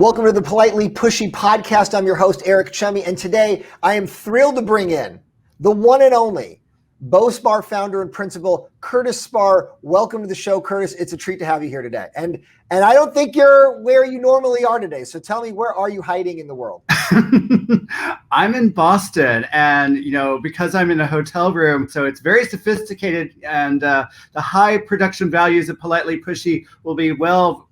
Welcome to the Politely Pushy podcast. I'm your host, Eric Chemi, and today I am thrilled to bring in the one and only Bospar founder and principal, Curtis Sparrer. Welcome to the show, Curtis. It's a treat to have you here today. And I don't think you're where you normally are today. So tell me, where are you hiding in the world? I'm in Boston, and because I'm in a hotel room, so it's very sophisticated, and the high production values of Politely Pushy will be well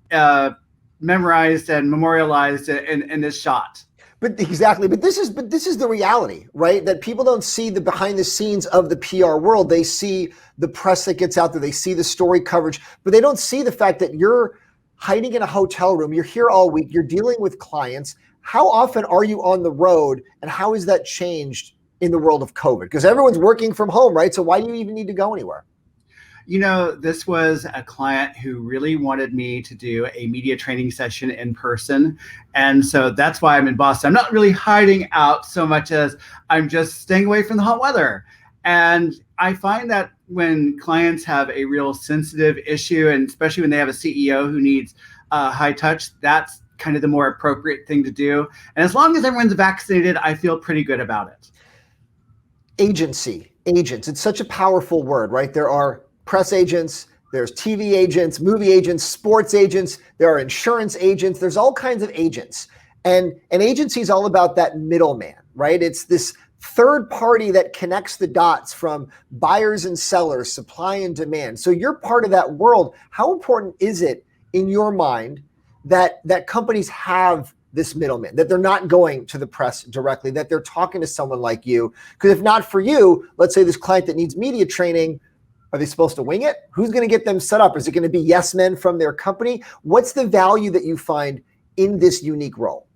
memorized and memorialized in this shot. But exactly. But this is the reality, right? That people don't see the behind the scenes of the PR world. They see the press that gets out there. They see the story coverage, but they don't see the fact that you're hiding in a hotel room. You're here all week. You're dealing with clients. How often are you on the road, and how has that changed in the world of COVID? Because everyone's working from home, right? So why do you even need to go anywhere? This was a client who really wanted me to do a media training session in person. And so that's why I'm in Boston. I'm not really hiding out so much as I'm just staying away from the hot weather. And I find that when clients have a real sensitive issue, and especially when they have a CEO who needs high touch, that's kind of the more appropriate thing to do. And as long as everyone's vaccinated, I feel pretty good about it. Agents. It's such a powerful word, right? There are press agents, there's TV agents, movie agents, sports agents, there are insurance agents, there's all kinds of agents. And an agency is all about that middleman, right? It's this third party that connects the dots from buyers and sellers, supply and demand. So you're part of that world. How important is it in your mind that companies have this middleman, that they're not going to the press directly, that they're talking to someone like you? Because if not for you, let's say this client that needs media training, are they supposed to wing it? Who's going to get them set up? Is it going to be yes men from their company? What's the value that you find in this unique role?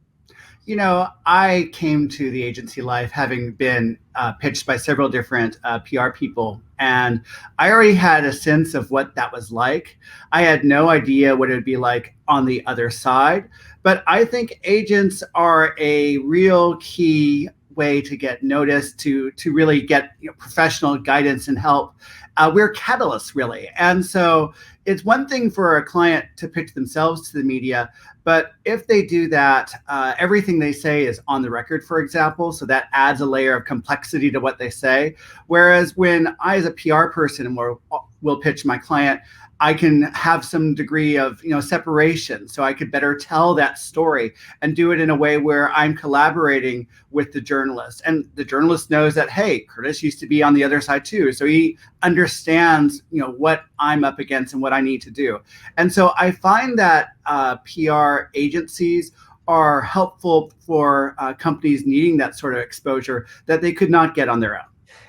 I came to the agency life having been pitched by several different PR people, and I already had a sense of what that was like. I had no idea what it would be like on the other side, but I think agents are a real key way to get noticed, to really get professional guidance and help. We're catalysts, really. And so it's one thing for a client to pitch themselves to the media, but if they do that, everything they say is on the record, for example, so that adds a layer of complexity to what they say. Whereas when I, as a PR person, will pitch my client, I can have some degree of separation, so I could better tell that story and do it in a way where I'm collaborating with the journalist, and the journalist knows that, hey, Curtis used to be on the other side too, so he understands what I'm up against and what I need to do. And so I find that PR agencies are helpful for companies needing that sort of exposure that they could not get on their own.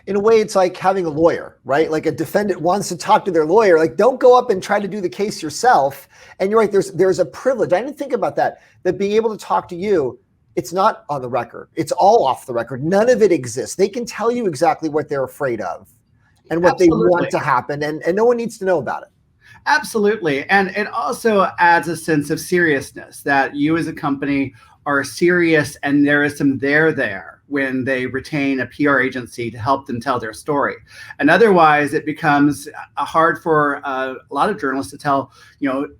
In a way, it's like having a lawyer, right? Like a defendant wants to talk to their lawyer. Like, don't go up and try to do the case yourself. And you're right, there's a privilege. I didn't think about that being able to talk to you, it's not on the record. It's all off the record. None of it exists. They can tell you exactly what they're afraid of and what they want to happen. And no one needs to know about it. Absolutely. And it also adds a sense of seriousness, that you as a company are serious, and there is some there when they retain a PR agency to help them tell their story. And otherwise, it becomes hard for a lot of journalists to tell,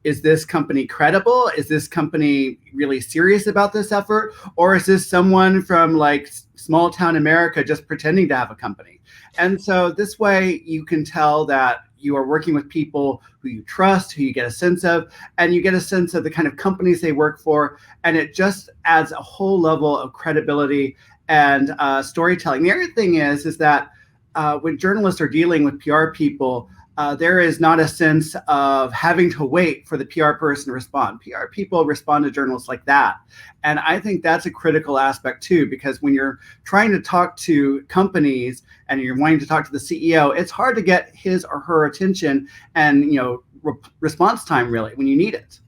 is this company credible? Is this company really serious about this effort? Or is this someone from like small town America just pretending to have a company? And so this way you can tell that you are working with people who you trust, who you get a sense of, and you get a sense of the kind of companies they work for. And it just adds a whole level of credibility and storytelling. The other thing is that when journalists are dealing with PR people, there is not a sense of having to wait for the PR person to respond. PR people respond to journalists like that. And I think that's a critical aspect too, because when you're trying to talk to companies and you're wanting to talk to the CEO, it's hard to get his or her attention and response time really when you need it.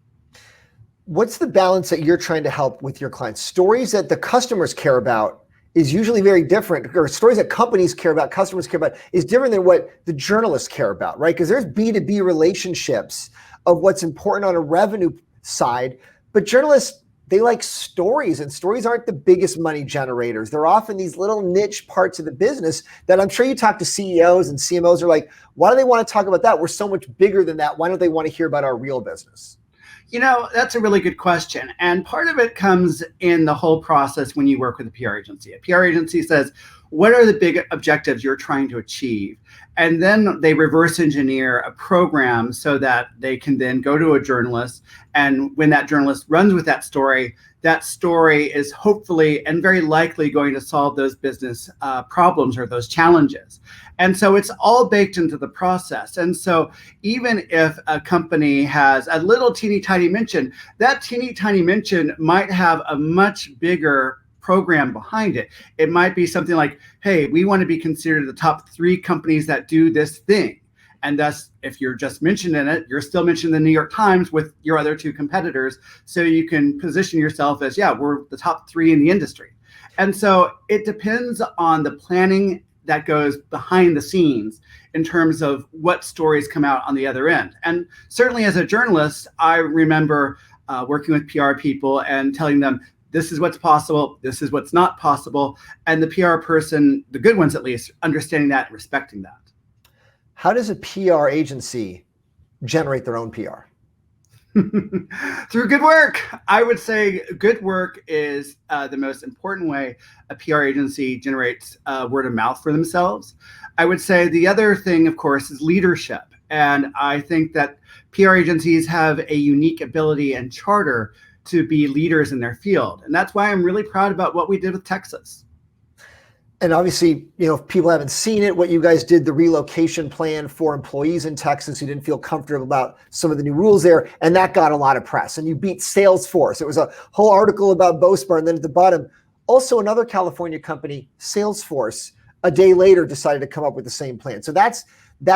What's the balance that you're trying to help with your clients? Stories that the customers care about is usually very different, or stories that companies care about, customers care about, is different than what the journalists care about, right? Because there's B2B relationships of what's important on a revenue side, but journalists, they like stories, and stories aren't the biggest money generators. They're often these little niche parts of the business that I'm sure you talk to CEOs and CMOs are like, why do they want to talk about that? We're so much bigger than that. Why don't they want to hear about our real business? That's a really good question. And part of it comes in the whole process when you work with a PR agency. A PR agency says, what are the big objectives you're trying to achieve? And then they reverse engineer a program so that they can then go to a journalist. And when that journalist runs with that story is hopefully and very likely going to solve those business problems or those challenges. And so it's all baked into the process. And so even if a company has a little teeny tiny mention, that teeny tiny mention might have a much bigger program behind it. It might be something like, hey, we want to be considered the top 3 companies that do this thing. And thus, if you're just mentioned in it, you're still mentioned in the New York Times with your other 2 competitors. So you can position yourself as, yeah, we're the top 3 in the industry. And so it depends on the planning that goes behind the scenes in terms of what stories come out on the other end. And certainly as a journalist, I remember working with PR people and telling them, this is what's possible, this is what's not possible. And the PR person, the good ones at least, understanding that and respecting that. How does a PR agency generate their own PR? Through good work. I would say good work is the most important way a PR agency generates word of mouth for themselves. I would say the other thing, of course, is leadership. And I think that PR agencies have a unique ability and charter to be leaders in their field. And that's why I'm really proud about what we did with Texas. And obviously, if people haven't seen it, what you guys did, the relocation plan for employees in Texas who didn't feel comfortable about some of the new rules there, and that got a lot of press. And you beat Salesforce. It was a whole article about Bospar, and then at the bottom, also another California company, Salesforce, a day later decided to come up with the same plan. So that's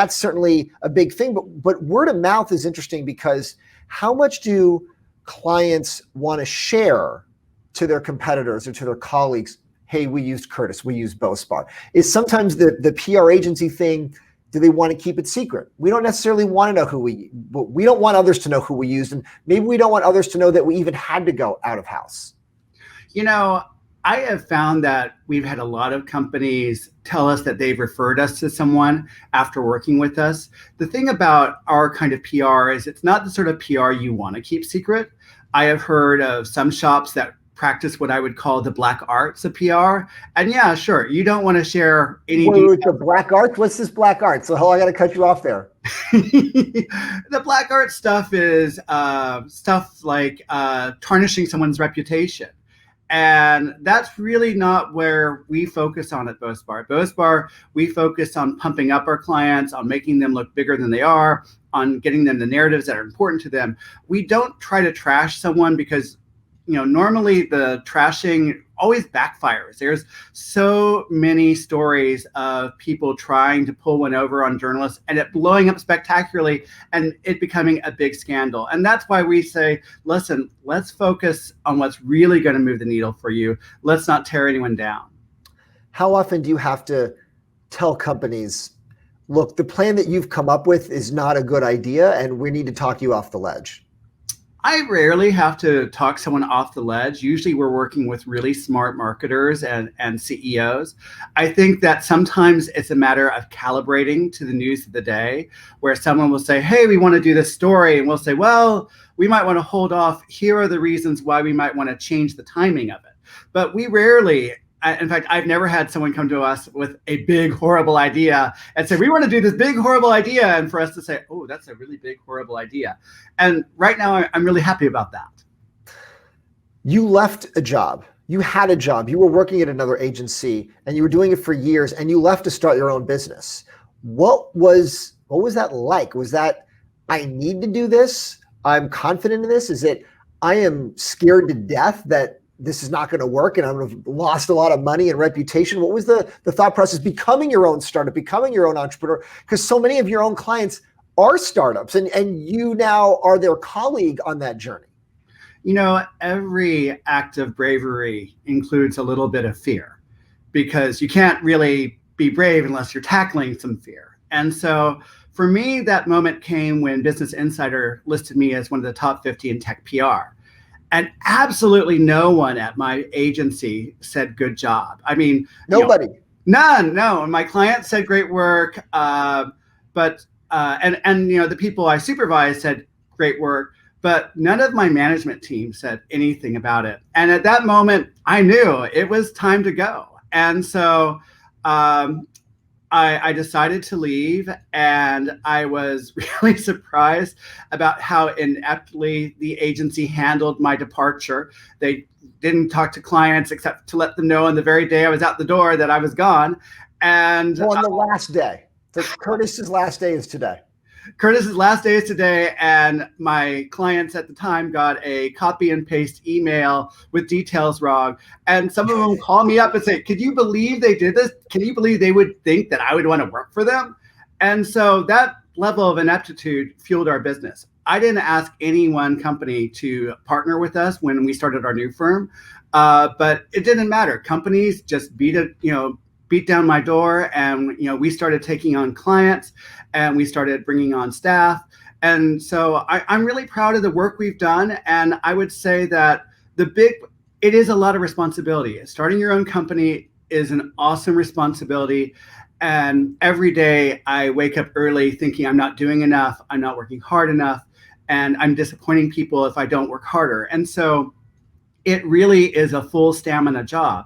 certainly a big thing. But word of mouth is interesting because how much do clients want to share to their competitors or to their colleagues? Hey, we used Curtis, we used Bospar. Is sometimes the PR agency thing, do they want to keep it secret? We don't necessarily want to know we don't want others to know who we used. And maybe we don't want others to know that we even had to go out of house. I have found that we've had a lot of companies tell us that they've referred us to someone after working with us. The thing about our kind of PR is it's not the sort of PR you want to keep secret. I have heard of some shops that practice what I would call the black arts of PR. And yeah, sure, you don't want to share any details. The black arts? What's this black art? So I got to cut you off there. The black art stuff is stuff like tarnishing someone's reputation. And that's really not where we focus on at Bospar. Bospar, we focus on pumping up our clients, on making them look bigger than they are, on getting them the narratives that are important to them. We don't try to trash someone because normally the trashing always backfires. There's so many stories of people trying to pull one over on journalists and it blowing up spectacularly and it becoming a big scandal. And that's why we say, listen, let's focus on what's really going to move the needle for you. Let's not tear anyone down. How often do you have to tell companies, look, the plan that you've come up with is not a good idea and we need to talk you off the ledge? I rarely have to talk someone off the ledge. Usually we're working with really smart marketers and CEOs. I think that sometimes it's a matter of calibrating to the news of the day where someone will say, hey, we want to do this story. And we'll say, well, we might want to hold off. Here are the reasons why we might want to change the timing of it. But we rarely, in fact, I've never had someone come to us with a big, horrible idea and say, we want to do this big, horrible idea. And for us to say, oh, that's a really big, horrible idea. And right now, I'm really happy about that. You left a job. You had a job. You were working at another agency and you were doing it for years and you left to start your own business. What was that like? Was that, I need to do this? I'm confident in this? Is it, I am scared to death that this is not going to work and I'm going to have lost a lot of money and reputation? What was the thought process becoming your own startup, becoming your own entrepreneur? Because so many of your own clients are startups and you now are their colleague on that journey. Every act of bravery includes a little bit of fear because you can't really be brave unless you're tackling some fear. And so for me, that moment came when Business Insider listed me as one of the top 50 in tech PR. And absolutely no one at my agency said good job. I mean, nobody. None. No. My client said great work, but the people I supervised said great work. But but none of my management team said anything about it. And at that moment, I knew it was time to go. And so I decided to leave, and I was really surprised about how ineptly the agency handled my departure. They didn't talk to clients except to let them know on the very day I was out the door that I was gone. And on the last day, Curtis's last day is today. Curtis's last day is today, and my clients at the time got a copy and paste email with details wrong. And some of them call me up and say, "Could you believe they did this? Can you believe they would think that I would want to work for them?" And so that level of ineptitude fueled our business. I didn't ask any one company to partner with us when we started our new firm, but it didn't matter. Companies just beat down my door, and we started taking on clients, and we started bringing on staff. And so I'm really proud of the work we've done. And I would say that it is a lot of responsibility. Starting your own company is an awesome responsibility. And every day I wake up early thinking I'm not doing enough, I'm not working hard enough, and I'm disappointing people if I don't work harder. And so it really is a full stamina job.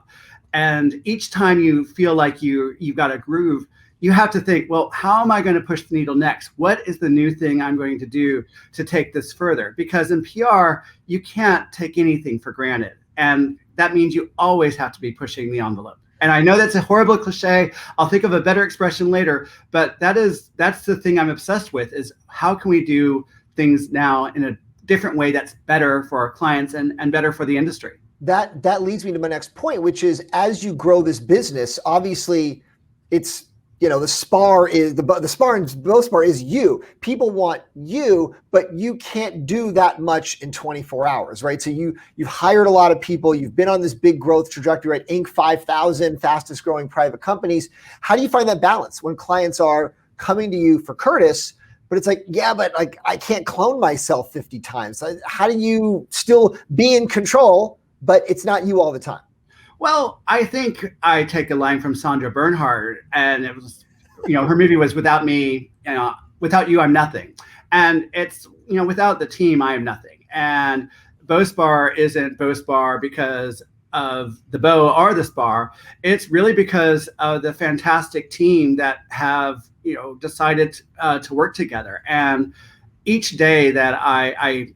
And each time you feel like you've got a groove, you have to think, well, how am I going to push the needle next? What is the new thing I'm going to do to take this further? Because in PR, you can't take anything for granted. And that means you always have to be pushing the envelope. And I know that's a horrible cliche. I'll think of a better expression later, but that's the thing I'm obsessed with, is how can we do things now in a different way that's better for our clients and better for the industry. That leads me to my next point, which is, as you grow this business, obviously it's, the Sparrer is the Sparrer and Bospar is you. People want you, but you can't do that much in 24 hours, right? So you've hired a lot of people. You've been on this big growth trajectory, right? Inc. 5,000 fastest growing private companies. How do you find that balance when clients are coming to you for Curtis, but it's like, yeah, but like I can't clone myself 50 times. How do you still be in control, but it's not you all the time? Well, I think I take a line from Sandra Bernhard, and it was, her movie was "Without me, without you, I'm nothing," and it's, without the team, I am nothing. And Bospar isn't Bospar because of the bow or the spar. It's really because of the fantastic team that have decided to work together. And each day that I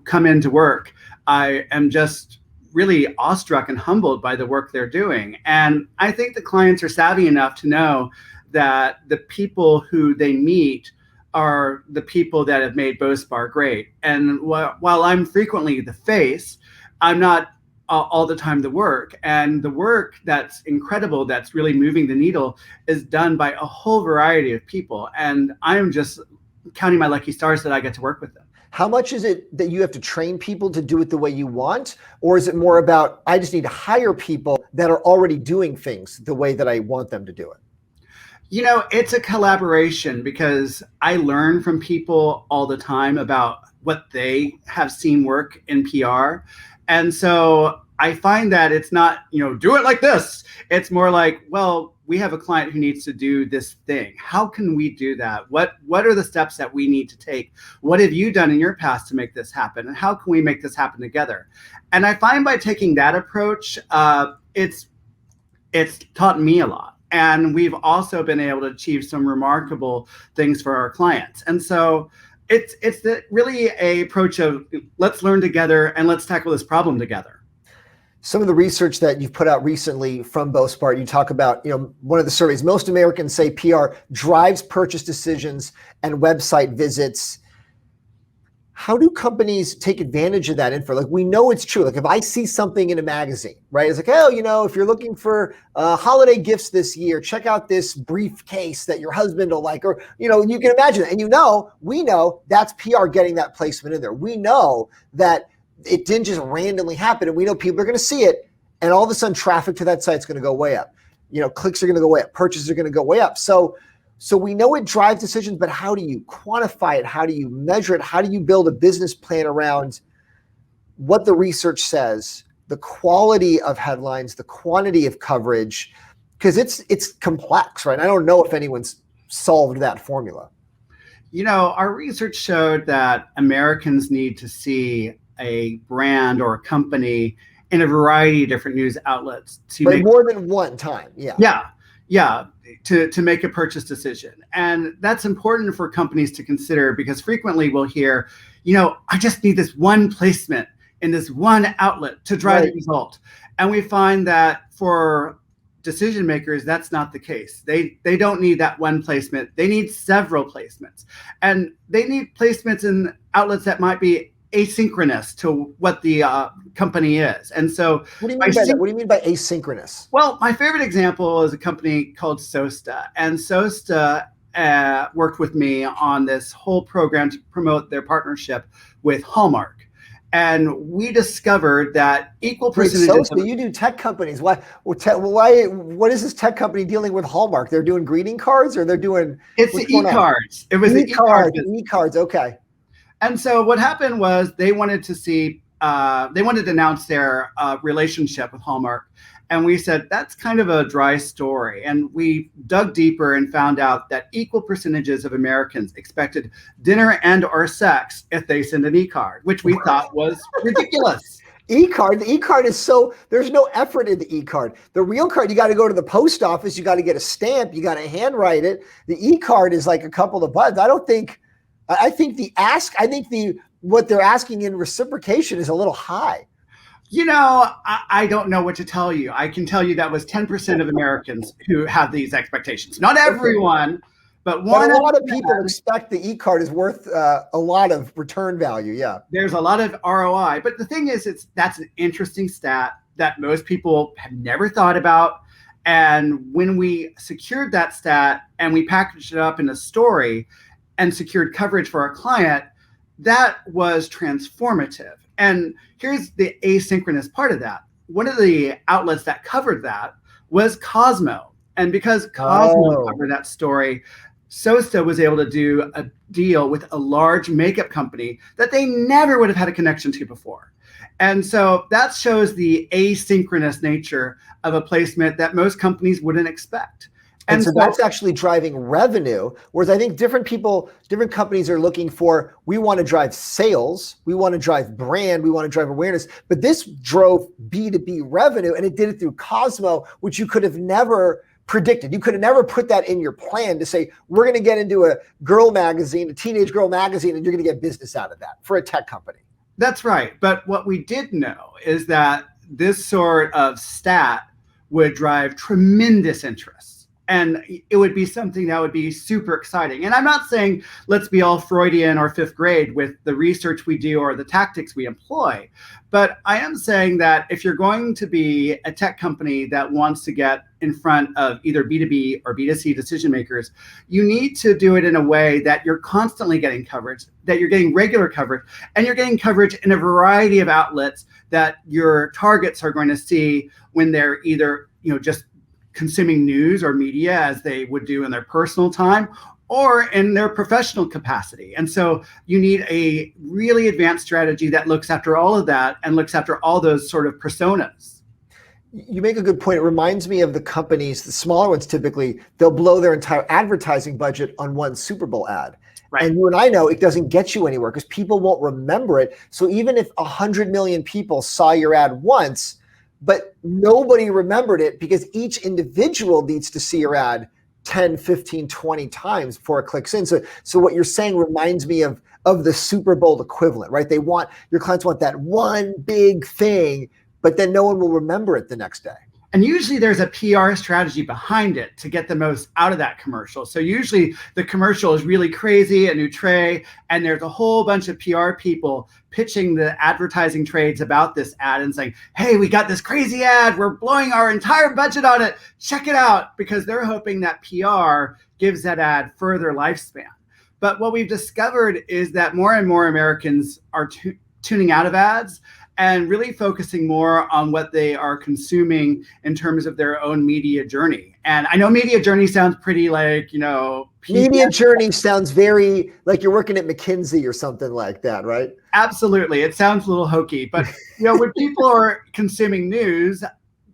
come into work, I am just really awestruck and humbled by the work they're doing. And I think the clients are savvy enough to know that the people who they meet are the people that have made Bospar great. And while I'm frequently the face, I'm not all the time the work. And the work that's incredible, that's really moving the needle, is done by a whole variety of people. And I'm just counting my lucky stars that I get to work with them. How much is it that you have to train people to do it the way you want? Or is it more about, I just need to hire people that are already doing things the way that I want them to do it? It's a collaboration, because I learn from people all the time about what they have seen work in PR. And so I find that it's not, do it like this. It's more like, well, we have a client who needs to do this thing. How can we do that? What are the steps that we need to take? What have you done in your past to make this happen? And how can we make this happen together? And I find by taking that approach, it's taught me a lot. And we've also been able to achieve some remarkable things for our clients. And so it's really a approach of, let's learn together and let's tackle this problem together. Some of the research that you've put out recently from Bospar, you talk about, one of the surveys, most Americans say PR drives purchase decisions and website visits. How do companies take advantage of that info? Like, we know it's true. Like, if I see something in a magazine, right? It's like, oh, if you're looking for holiday gifts this year, check out this briefcase that your husband will like, or, you can imagine it. And we know that's PR getting that placement in there. We know that it didn't just randomly happen, and we know people are going to see it, and all of a sudden traffic to that site's going to go way up. Clicks are going to go way up, purchases are going to go way up. So we know it drives decisions, but how do you quantify it? How do you measure it? How do you build a business plan around what the research says, the quality of headlines, the quantity of coverage? Because it's complex, right? I don't know if anyone's solved that formula. Our research showed that Americans need to see a brand or a company in a variety of different news outlets to Right, make more than one time. Yeah. yeah, yeah, to make a purchase decision. And that's important for companies to consider because frequently we'll hear, I just need this one placement in this one outlet to drive the result. And we find that for decision makers, that's not the case. They don't need that one placement. They need several placements. And they need placements in outlets that might be asynchronous to what the company is. And so what do you mean by that? What do you mean by asynchronous? Well, my favorite example is a company called Sosta. And Sosta worked with me on this whole program to promote their partnership with Hallmark. And we discovered that equal percentages. So you do tech companies. Why? What is this tech company dealing with Hallmark? They're doing greeting cards, or they're doing? It's the Ecards. It was the Ecards. Okay. And so what happened was they wanted to see. They wanted to announce their relationship with Hallmark. And we said, that's kind of a dry story. And we dug deeper and found out that equal percentages of Americans expected dinner and or sex if they send an e-card, which we thought was ridiculous. E-card, the e-card is there's no effort in the e-card. The real card, you got to go to the post office, you got to get a stamp, you got to handwrite it. The e-card is like a couple of buttons. I think what they're asking in reciprocation is a little high. I don't know what to tell you. I can tell you that was 10% of Americans who have these expectations. Not everyone, but a lot of people expect the e-card is worth a lot of return value. Yeah. There's a lot of ROI. But the thing is, that's an interesting stat that most people have never thought about. And when we secured that stat and we packaged it up in a story and secured coverage for our client, that was transformative. And here's the asynchronous part of that. One of the outlets that covered that was Cosmo. And because Cosmo covered that story, Sosta was able to do a deal with a large makeup company that they never would have had a connection to before. And so that shows the asynchronous nature of a placement that most companies wouldn't expect. And so that's actually driving revenue. Whereas I think different companies are looking for, we want to drive sales, we want to drive brand, we want to drive awareness. But this drove B2B revenue, and it did it through Cosmo, which you could have never predicted. You could have never put that in your plan to say, we're going to get into a girl magazine, a teenage girl magazine, and you're going to get business out of that for a tech company. That's right. But what we did know is that this sort of stat would drive tremendous interest. And it would be something that would be super exciting. And I'm not saying let's be all Freudian or fifth grade with the research we do or the tactics we employ. But I am saying that if you're going to be a tech company that wants to get in front of either B2B or B2C decision makers, you need to do it in a way that you're constantly getting coverage, that you're getting regular coverage, and you're getting coverage in a variety of outlets that your targets are going to see when they're either, just consuming news or media as they would do in their personal time or in their professional capacity. And so you need a really advanced strategy that looks after all of that and looks after all those sort of personas. You make a good point. It reminds me of the companies, the smaller ones typically, they'll blow their entire advertising budget on one Super Bowl ad. Right. And you and I know it doesn't get you anywhere because people won't remember it. So even if 100 million people saw your ad once, but nobody remembered it because each individual needs to see your ad 10, 15, 20 times before it clicks in. So what you're saying reminds me of the Super Bowl equivalent, right? Your clients want that one big thing, but then no one will remember it the next day. And usually there's a PR strategy behind it to get the most out of that commercial. So usually the commercial is really crazy, a new tray, and there's a whole bunch of PR people pitching the advertising trades about this ad and saying, hey, we got this crazy ad. We're blowing our entire budget on it. Check it out, because they're hoping that PR gives that ad further lifespan. But what we've discovered is that more and more Americans are tuning out of ads and really focusing more on what they are consuming in terms of their own media journey. And I know media journey sounds pretty like, media journey sounds very like you're working at McKinsey or something like that, right? Absolutely. It sounds a little hokey, but when people are consuming news,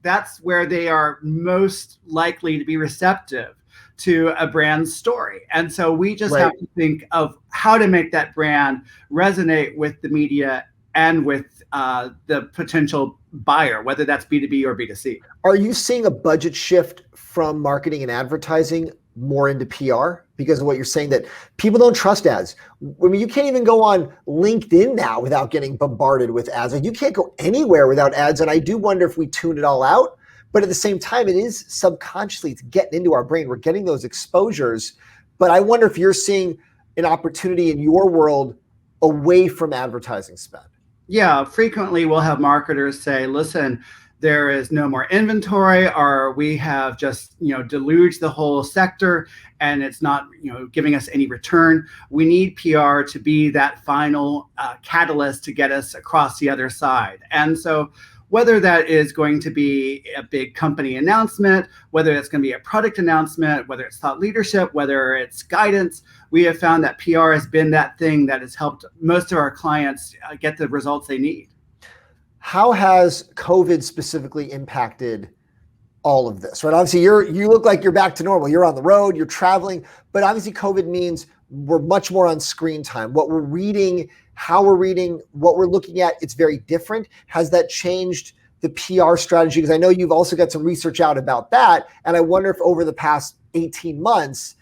that's where they are most likely to be receptive to a brand's story. And so we just Right. have to think of how to make that brand resonate with the media and with the potential buyer, whether that's B2B or B2C. Are you seeing a budget shift from marketing and advertising more into PR because of what you're saying, that people don't trust ads? I mean, you can't even go on LinkedIn now without getting bombarded with ads. Like, you can't go anywhere without ads. And I do wonder if we tune it all out. But at the same time, it is subconsciously, it's getting into our brain. We're getting those exposures. But I wonder if you're seeing an opportunity in your world away from advertising spend. Yeah, frequently we'll have marketers say, listen, there is no more inventory, or we have just, deluged the whole sector and it's not, giving us any return. We need PR to be that final catalyst to get us across the other side. And so whether that is going to be a big company announcement, whether it's going to be a product announcement, whether it's thought leadership, whether it's guidance, we have found that PR has been that thing that has helped most of our clients get the results they need. How has COVID specifically impacted all of this, right? Obviously, you look like you're back to normal. You're on the road, you're traveling, but obviously COVID means we're much more on screen time. What we're reading, how we're reading, what we're looking at, it's very different. Has that changed the PR strategy? Because I know you've also got some research out about that. And I wonder if over the past 18 months,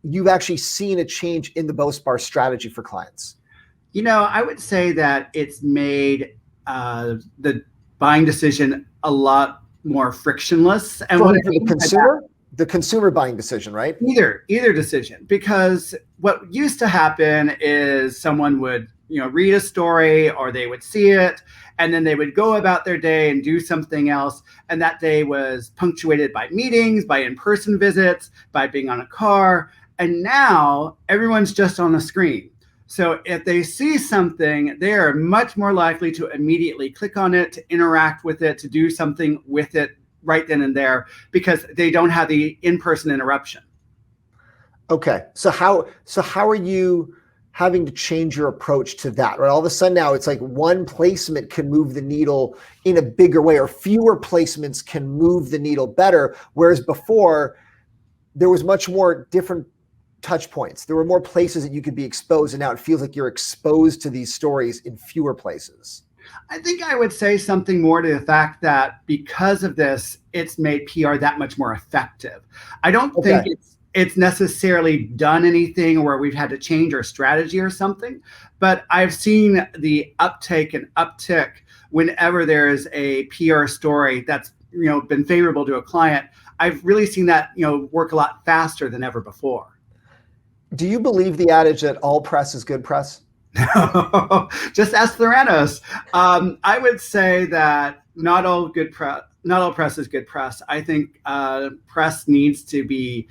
you've actually seen a change in the Bospar strategy for clients. I would say that it's made the buying decision a lot more frictionless. And for the consumer buying decision, right? Either decision, because what used to happen is someone would, read a story, or they would see it, and then they would go about their day and do something else. And that day was punctuated by meetings, by in-person visits, by being on a car. And now everyone's just on the screen. So if they see something, they are much more likely to immediately click on it, to interact with it, to do something with it right then and there, because they don't have the in-person interruption. Okay. So how are you having to change your approach to that, right? All of a sudden now it's like one placement can move the needle in a bigger way, or fewer placements can move the needle better. Whereas before there was much more different touch points. There were more places that you could be exposed, and now it feels like you're exposed to these stories in fewer places. I think I would say something more to the fact that because of this, it's made PR that much more effective. I don't think it's necessarily done anything where we've had to change our strategy or something, but I've seen the uptake and uptick whenever there's a PR story that's been favorable to a client. I've really seen that work a lot faster than ever before. Do you believe the adage that all press is good press? Just ask Theranos. I would say that not all press is good press. I think press needs to be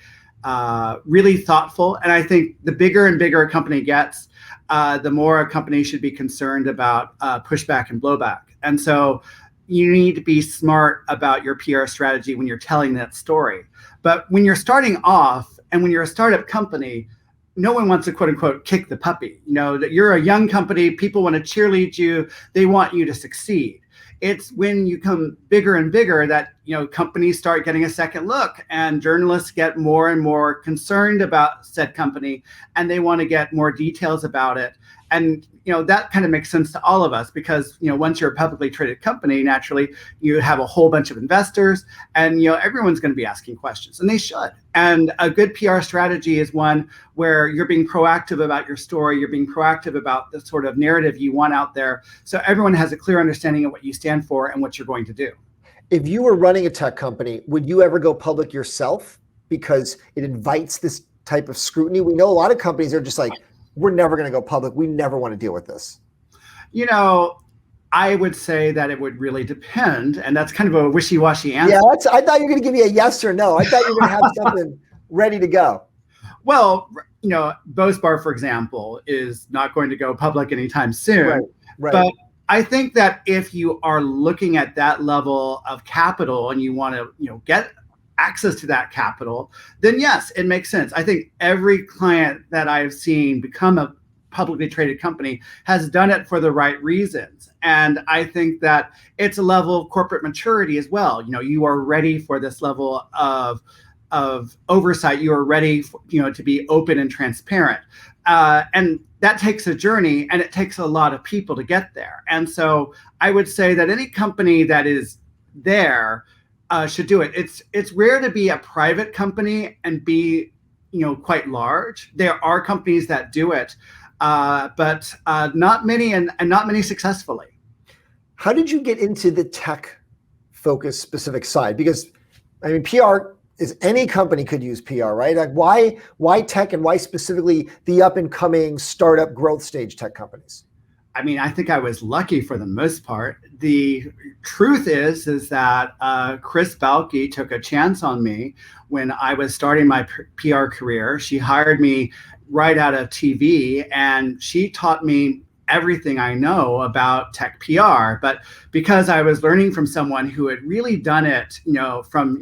really thoughtful. And I think the bigger and bigger a company gets, the more a company should be concerned about pushback and blowback. And so you need to be smart about your PR strategy when you're telling that story. But when you're starting off and when you're a startup company, no one wants to quote unquote kick the puppy. That you're a young company, people want to cheerlead you, they want you to succeed. It's when you come bigger and bigger that companies start getting a second look, and journalists get more and more concerned about said company, and they want to get more details about it. And that kind of makes sense to all of us, because once you're a publicly traded company, naturally you have a whole bunch of investors, and everyone's going to be asking questions, and they should. And a good PR strategy is one where you're being proactive about your story, you're being proactive about the sort of narrative you want out there, so everyone has a clear understanding of what you stand for and what you're going to do. If you were running a tech company, would you ever go public yourself because it invites this type of scrutiny? We know a lot of companies are just like, we're never going to go public. We never want to deal with this. I would say that it would really depend. And that's kind of a wishy-washy answer. Yeah, I thought you were going to give me a yes or no. I thought you were going to have something ready to go. Well, Bospar, for example, is not going to go public anytime soon. Right. But I think that if you are looking at that level of capital and you want to, get access to that capital, then yes, it makes sense. I think every client that I've seen become a publicly traded company has done it for the right reasons. And I think that it's a level of corporate maturity as well. You are ready for this level of of oversight. You are ready for, to be open and transparent. And that takes a journey, and it takes a lot of people to get there. And so I would say that any company that is there should do it. It's rare to be a private company and be quite large. There are companies that do it, but not many, and not many successfully. How did you get into the tech focus specific side? Because I mean, PR is, any company could use PR, right? Like why tech, and why specifically the up and coming startup growth stage tech companies? I mean, I think I was lucky for the most part. The truth is that Chris Balke took a chance on me when I was starting my PR career. She hired me right out of TV, and she taught me everything I know about tech PR. But because I was learning from someone who had really done it, from,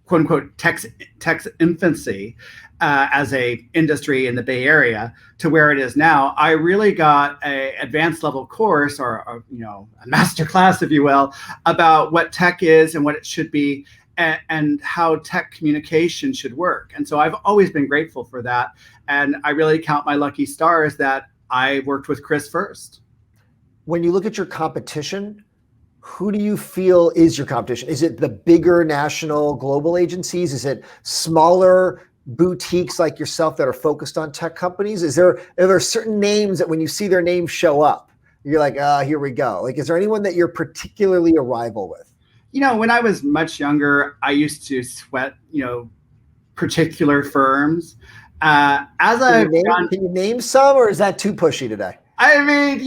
quote unquote, tech's infancy as a industry in the Bay Area to where it is now, I really got a advanced level course, or a master class, if you will, about what tech is and what it should be, and how tech communication should work. And so I've always been grateful for that. And I really count my lucky stars that I worked with Chris first. When you look at your competition, who do you feel is your competition? Is it the bigger national global agencies? Is it smaller boutiques like yourself that are focused on tech companies? Are there certain names that when you see their names show up, you're like, here we go? Like, is there anyone that you're particularly a rival with? When I was much younger, I used to sweat, particular firms. Can you name some, or is that too pushy today? I mean,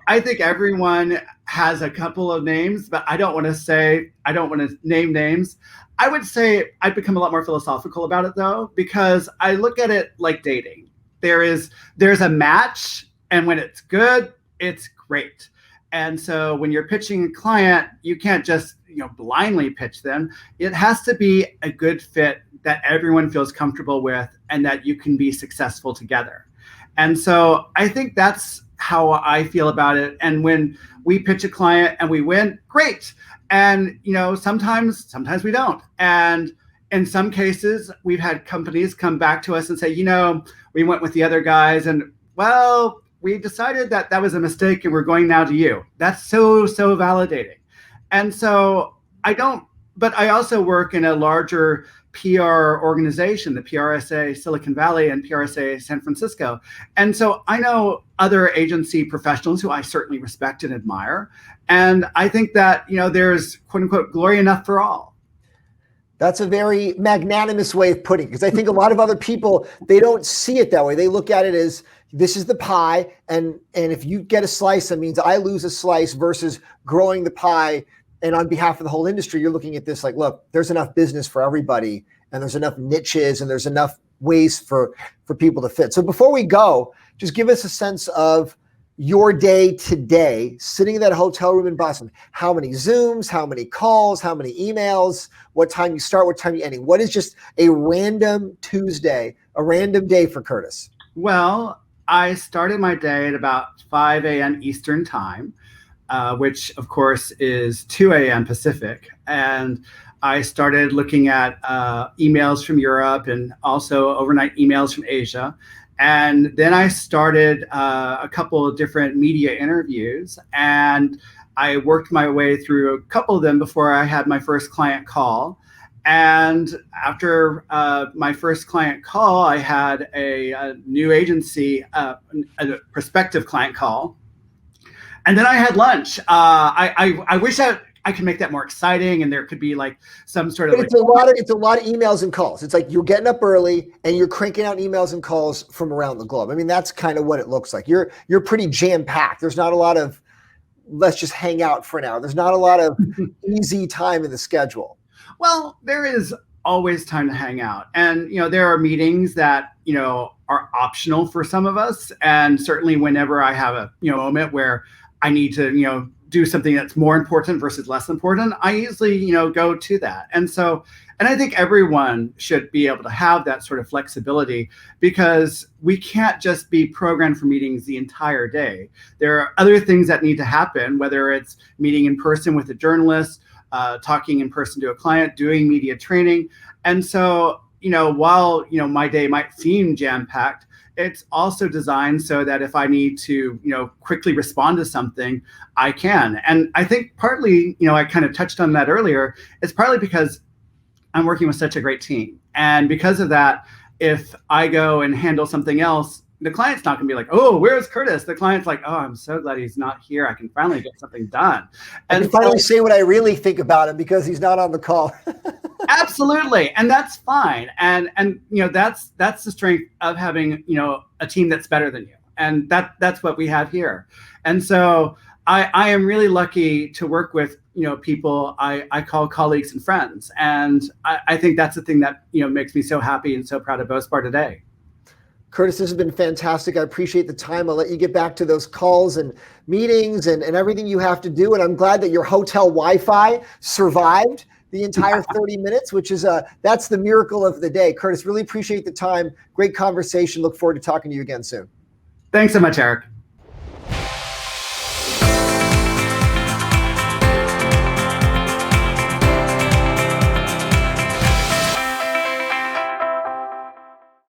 I think everyone has a couple of names, but I don't want to name names. I would say I've become a lot more philosophical about it, though, because I look at it like dating. There's a match, and when it's good, it's great. And so when you're pitching a client, you can't just blindly pitch them. It has to be a good fit that everyone feels comfortable with, and that you can be successful together. And so I think that's how I feel about it. And when we pitch a client and we win, great. And sometimes we don't. And in some cases, we've had companies come back to us and say, we went with the other guys, and well, we decided that was a mistake, and we're going now to you. That's so validating. And so but I also work in a larger PR organization, the PRSA Silicon Valley and PRSA San Francisco. And so I know other agency professionals who I certainly respect and admire. And I think that, there's, quote unquote, glory enough for all. That's a very magnanimous way of putting it, because I think a lot of other people, they don't see it that way. They look at it as, this is the pie, and if you get a slice, that means I lose a slice, versus growing the pie. And on behalf of the whole industry, you're looking at this like, look, there's enough business for everybody, and there's enough niches, and there's enough ways for people to fit. So before we go, just give us a sense of your day today, sitting in that hotel room in Boston. How many Zooms, how many calls, how many emails, what time you start, what time you end? What is just a random Tuesday, a random day for Curtis? Well, I started my day at about 5 a.m. Eastern time, which of course is 2 a.m. Pacific. And I started looking at emails from Europe, and also overnight emails from Asia. And then I started a couple of different media interviews, and I worked my way through a couple of them before I had my first client call. And after my first client call, I had a new agency, a prospective client call. And then I had lunch. I wish I could make that more exciting, and there could be like some sort of. But it's a lot of emails and calls. It's like you're getting up early and you're cranking out emails and calls from around the globe. I mean, that's kind of what it looks like. You're pretty jam packed. There's not a lot of let's just hang out for an hour. There's not a lot of easy time in the schedule. Well, there is always time to hang out, and there are meetings that are optional for some of us, and certainly whenever I have a moment where I need to do something that's more important versus less important, I usually go to that. And I think everyone should be able to have that sort of flexibility, because we can't just be programmed for meetings the entire day. There are other things that need to happen, whether it's meeting in person with a journalist, talking in person to a client, doing media training. And so, while, my day might seem jam-packed, it's also designed so that if I need to, quickly respond to something, I can. And I think partly, I kind of touched on that earlier, it's partly because I'm working with such a great team. And because of that, if I go and handle something else, the client's not going to be like, oh, where's Curtis? The client's like, oh, I'm so glad he's not here. I can finally get something done. I can finally say what I really think about him because he's not on the call. Absolutely. And that's fine. And that's the strength of having, a team that's better than you. And that's what we have here. And so I am really lucky to work with, people I call colleagues and friends. And I think that's the thing that, makes me so happy and so proud of Bospar today. Curtis, this has been fantastic. I appreciate the time. I'll let you get back to those calls and meetings and everything you have to do. And I'm glad that your hotel Wi-Fi survived the entire 30 minutes, which is that's the miracle of the day. Curtis, really appreciate the time. Great conversation. Look forward to talking to you again soon. Thanks so much, Eric.